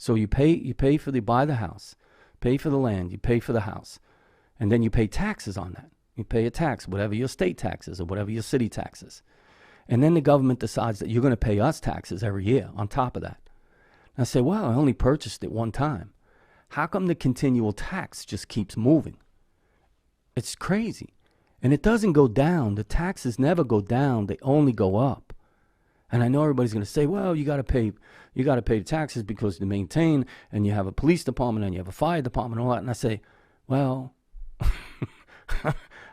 So you pay for buy the house, pay for the land, you pay for the house, and then you pay taxes on that. You pay a tax, whatever your state taxes or whatever your city taxes. And then the government decides that you're going to pay us taxes every year on top of that. And I say, well, I only purchased it one time. How come the continual tax just keeps moving? It's crazy. And it doesn't go down. The taxes never go down. They only go up. And I know everybody's going to say, well, you got to pay the taxes because to maintain, and you have a police department and you have a fire department and all that. And I say, well,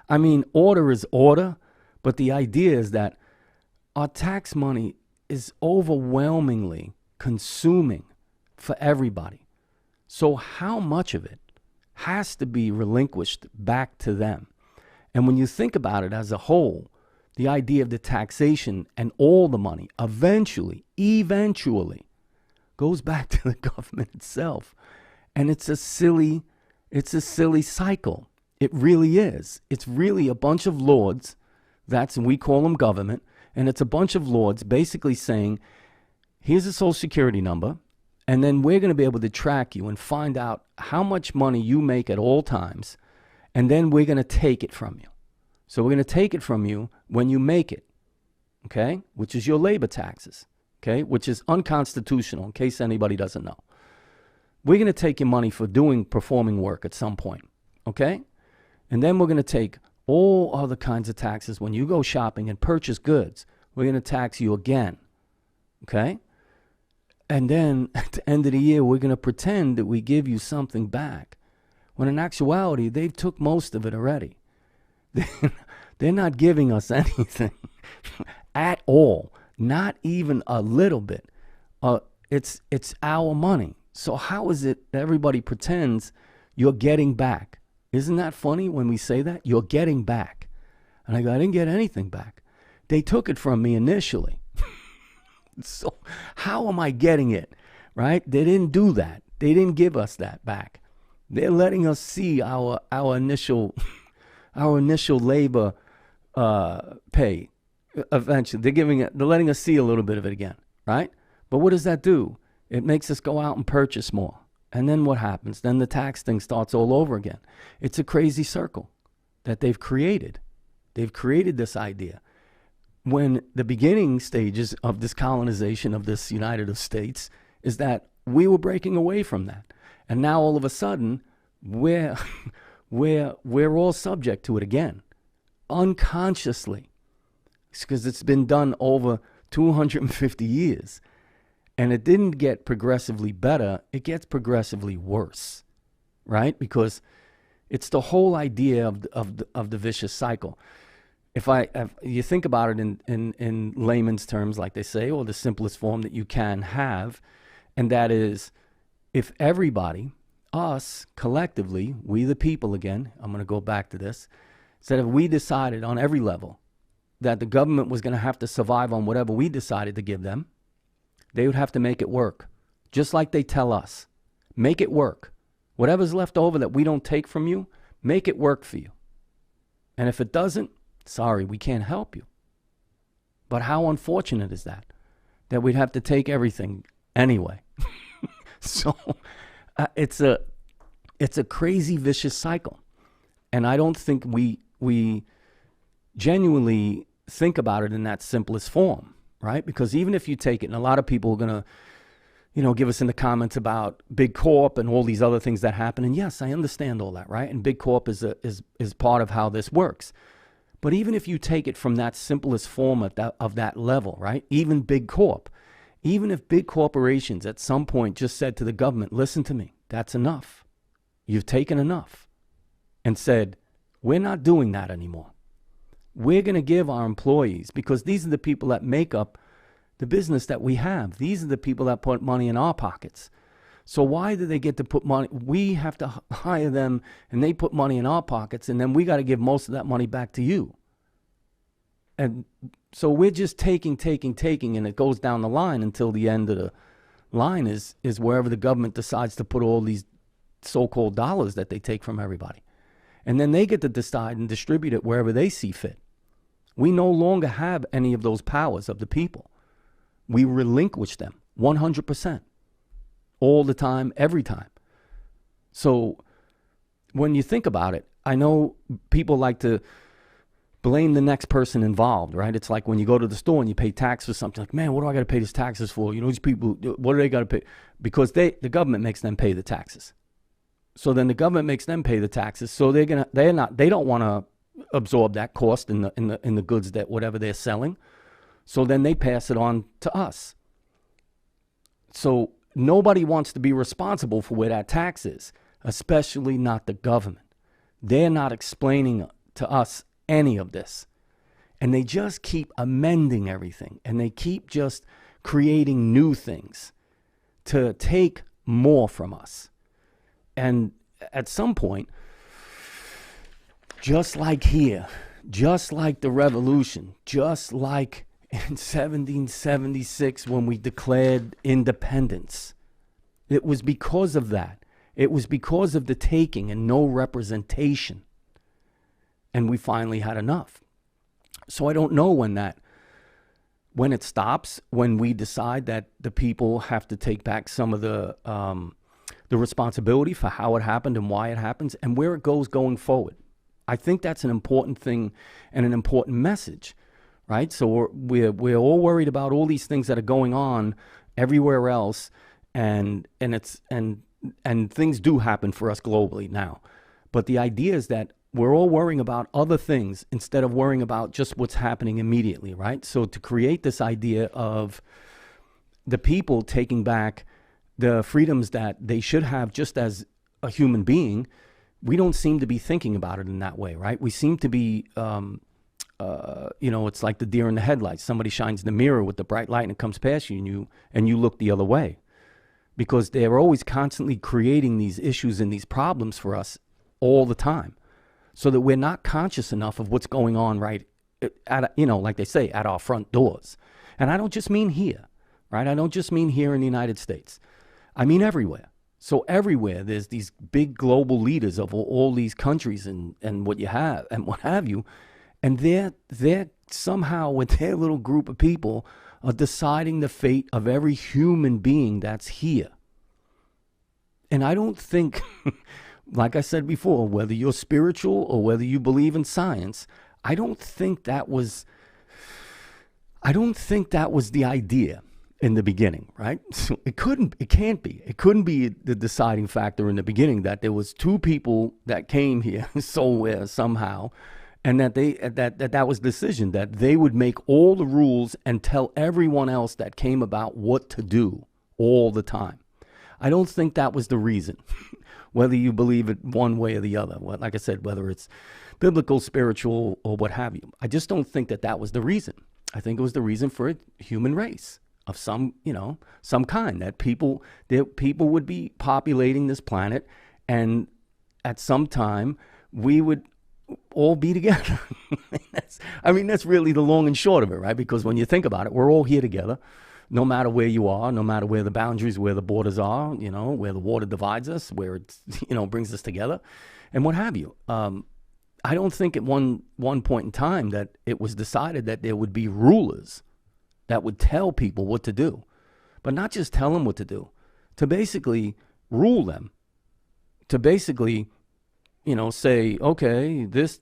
I mean, order is order, but the idea is that our tax money is overwhelmingly consuming for everybody. So how much of it has to be relinquished back to them? And when you think about it as a whole, the idea of the taxation and all the money eventually goes back to the government itself. And it's a silly cycle. It really is. It's really a bunch of lords, we call them government, and it's a bunch of lords basically saying, here's a social security number, and then we're going to be able to track you and find out how much money you make at all times, and then we're going to take it from you. So we're going to take it from you when you make it, okay, which is your labor taxes, okay, which is unconstitutional in case anybody doesn't know. We're going to take your money for performing work at some point, okay? And then we're going to take all other kinds of taxes. When you go shopping and purchase goods, we're going to tax you again, okay? And then at the end of the year, we're going to pretend that we give you something back, when in actuality, they've took most of it already. They're not giving us anything at all, not even a little bit. It's our money. So how is it that everybody pretends you're getting back? Isn't that funny when we say that? You're getting back. And I go, I didn't get anything back. They took it from me initially. So how am I getting it, right? They didn't do that. They didn't give us that back. They're letting us see our initial labor pay. Eventually, they're letting us see a little bit of it again, right? But what does that do? It makes us go out and purchase more. And then what happens? Then the tax thing starts all over again. It's a crazy circle that they've created. They've created this idea. When the beginning stages of this colonization of this United States is that we were breaking away from that. And now all of a sudden, we're all subject to it again, unconsciously. It's because it's been done over 250 years. And it didn't get progressively better, it gets progressively worse, right? Because it's the whole idea of the vicious cycle. If you think about it in layman's terms, like they say, or the simplest form that you can have, and that is, if everybody, us collectively, we the people again, I'm going to go back to this, said if we decided on every level that the government was going to have to survive on whatever we decided to give them, they would have to make it work, just like they tell us. Make it work. Whatever's left over that we don't take from you, make it work for you. And if it doesn't, sorry, we can't help you. But how unfortunate is that we'd have to take everything anyway. So it's a crazy, vicious cycle. And I don't think we genuinely think about it in that simplest form. Right? Because even if you take it, and a lot of people are going to, give us in the comments about Big Corp and all these other things that happen. And yes, I understand all that, right? And Big Corp is part of how this works. But even if you take it from that simplest form of that level, right? Even Big Corp, even if big corporations at some point just said to the government, listen to me, that's enough. You've taken enough. And said, we're not doing that anymore. We're going to give our employees, because these are the people that make up the business that we have. These are the people that put money in our pockets. So why do they get to put money? We have to hire them and they put money in our pockets, and then we got to give most of that money back to you. And so we're just taking, and it goes down the line until the end of the line is wherever the government decides to put all these so-called dollars that they take from everybody. And then they get to decide and distribute it wherever they see fit. We no longer have any of those powers of the people. We relinquish them 100%. all the time, every time. So when you think about it, I know people like to blame the next person involved, right? It's like when you go to the store and you pay tax for something, like, man, what do I got to pay these taxes for? You know, these people, what do they got to pay? Because the government makes them pay the taxes. So then the government makes them pay the taxes. So they don't want to absorb that cost in the goods that whatever they're selling. So then they pass it on to us. So nobody wants to be responsible for where that tax is, especially not the government. They're not explaining to us any of this. And they just keep amending everything. And they keep just creating new things to take more from us. And at some point, just like here, just like the revolution, just like in 1776 when we declared independence, it was because of that. It was because of the taking and no representation. And we finally had enough. So I don't know when it stops, when we decide that the people have to take back some of the responsibility for how it happened and why it happens and where it goes going forward. I think that's an important thing and an important message, right? So we're all worried about all these things that are going on everywhere else, and things do happen for us globally now. But the idea is that we're all worrying about other things instead of worrying about just what's happening immediately, right? So to create this idea of the people taking back the freedoms that they should have just as a human being, we don't seem to be thinking about it in that way, right? We seem to be, it's like the deer in the headlights. Somebody shines the mirror with the bright light and it comes past you and you look the other way. Because they're always constantly creating these issues and these problems for us all the time. So that we're not conscious enough of what's going on right at, like they say, at our front doors. And I don't just mean here, right? I don't just mean here in the United States. I mean everywhere. So everywhere there's these big global leaders of all these countries and what you have and what have you. And they're somehow with their little group of people are deciding the fate of every human being that's here. And I don't think, like I said before, whether you're spiritual or whether you believe in science, I don't think that was the idea in the beginning, right? So it can't be the deciding factor in the beginning that there was two people that came here somewhere somehow, and that that was the decision that they would make all the rules and tell everyone else that came about what to do all the time. I don't think that was the reason, whether you believe it one way or the other. Like I said, whether it's biblical, spiritual, or what have you. I just don't think that was the reason. I think it was the reason for a human race of some kind, that people would be populating this planet, and at some time we would all be together. That's really the long and short of it, right? Because when you think about it, we're all here together, no matter where you are, no matter where the boundaries, where the borders are, where the water divides us, where it, brings us together, and what have you. I don't think at one point in time that it was decided that there would be rulers that would tell people what to do, but not just tell them what to do, to basically rule them, to basically, say, okay, this,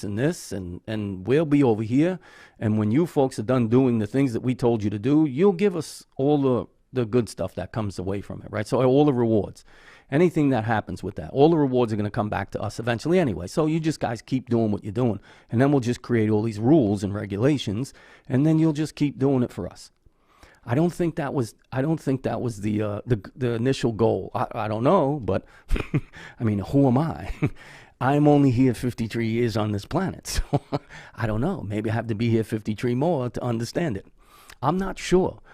and this, and we'll be over here. And when you folks are done doing the things that we told you to do, you'll give us all the good stuff that comes away from it, right? So all the rewards, anything that happens with that, all the rewards are going to come back to us eventually anyway. So you just guys keep doing what you're doing. And then we'll just create all these rules and regulations, and then you'll just keep doing it for us. I don't think that was the initial goal. I don't know, but who am I? I'm only here 53 years on this planet, so I don't know. Maybe I have to be here 53 more to understand it. I'm not sure,